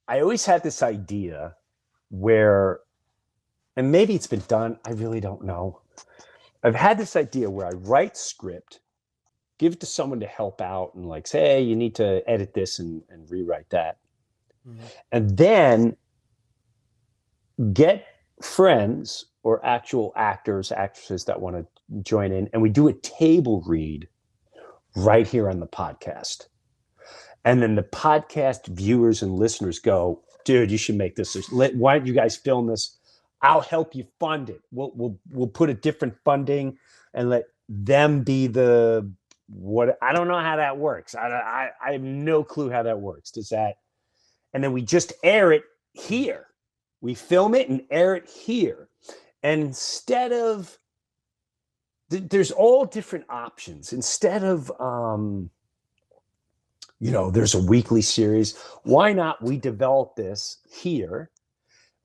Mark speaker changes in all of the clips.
Speaker 1: I always had this idea where, and maybe it's been done, I really don't know. I've had this idea where I write script, give it to someone to help out and like say, hey, you need to edit this and rewrite that. Mm-hmm. And then get friends or actual actors, actresses that want to join in, and we do a table read right here on the podcast. And then the podcast viewers and listeners go, dude, you should make this. Why don't you guys film this? I'll help you fund it. We'll put a different funding and let them be the what. I don't know how that works. I have no clue how that works. Does that? And then we just air it here. We film it and air it here. And instead of, there's all different options. Instead of, there's a weekly series. Why not we develop this here?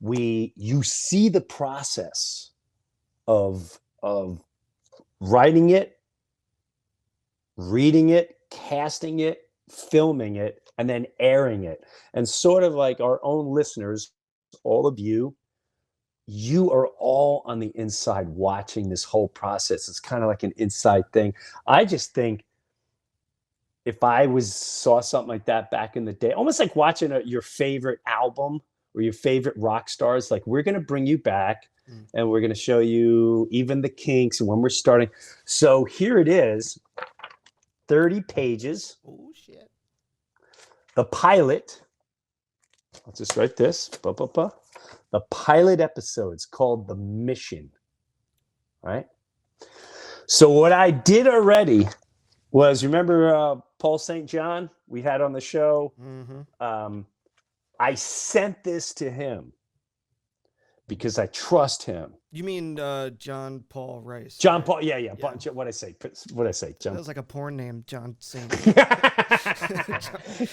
Speaker 1: You see the process of writing it, reading it, casting it, filming it, and then airing it. And sort of like our own listeners, all of you are all on the inside watching this whole process. It's kind of like an inside thing. I just think if I saw something like that back in the day, almost like watching your favorite album or your favorite rock stars, like we're going to bring you back and we're going to show you even the kinks and when we're starting. So here it is, 30 pages.
Speaker 2: Oh, shit.
Speaker 1: The pilot, I'll just write this. The pilot episode's called The Mission. Right? So what I did already was, remember Paul St. John we had on the show? Mm-hmm. I sent this to him because I trust him.
Speaker 2: You mean John Paul Rice?
Speaker 1: John Paul, yeah. What'd I say? John.
Speaker 2: That was like a porn name, John St.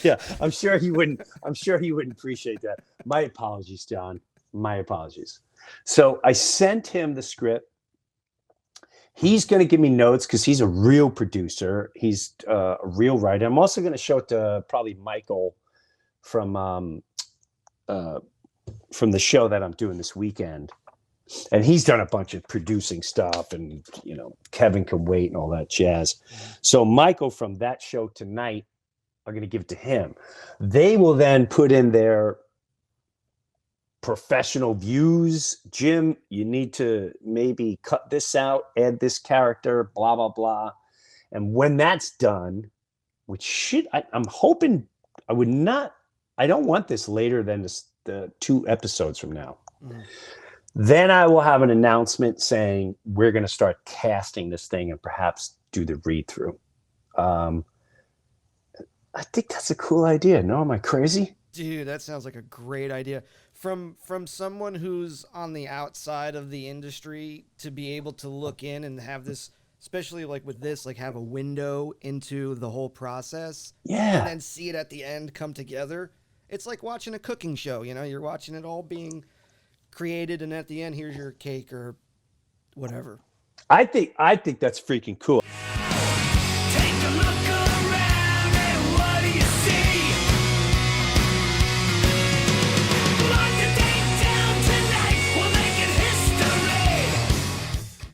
Speaker 1: Yeah, I'm sure he wouldn't appreciate that. My apologies, John. My apologies. So I sent him the script. He's going to give me notes because he's a real producer. He's a real writer. I'm also going to show it to probably Michael from the show that I'm doing this weekend. And he's done a bunch of producing stuff and, Kevin Can Wait and all that jazz. So Michael from that show tonight, I'm going to give it to him. They will then put in their professional views. Jim, you need to maybe cut this out, add this character, blah, blah, blah. And when that's done, I'm hoping I don't want this later than the 2 episodes from now. Mm. Then I will have an announcement saying we're going to start casting this thing and perhaps do the read through. I think that's a cool idea. No, am I crazy?
Speaker 2: Dude, that sounds like a great idea. From someone who's on the outside of the industry to be able to look in and have this, especially like with this, like have a window into the whole process.
Speaker 1: Yeah.
Speaker 2: And then see it at the end come together. It's like watching a cooking show, you're watching it all being created, and at the end, here's your cake or whatever.
Speaker 1: I think that's freaking cool.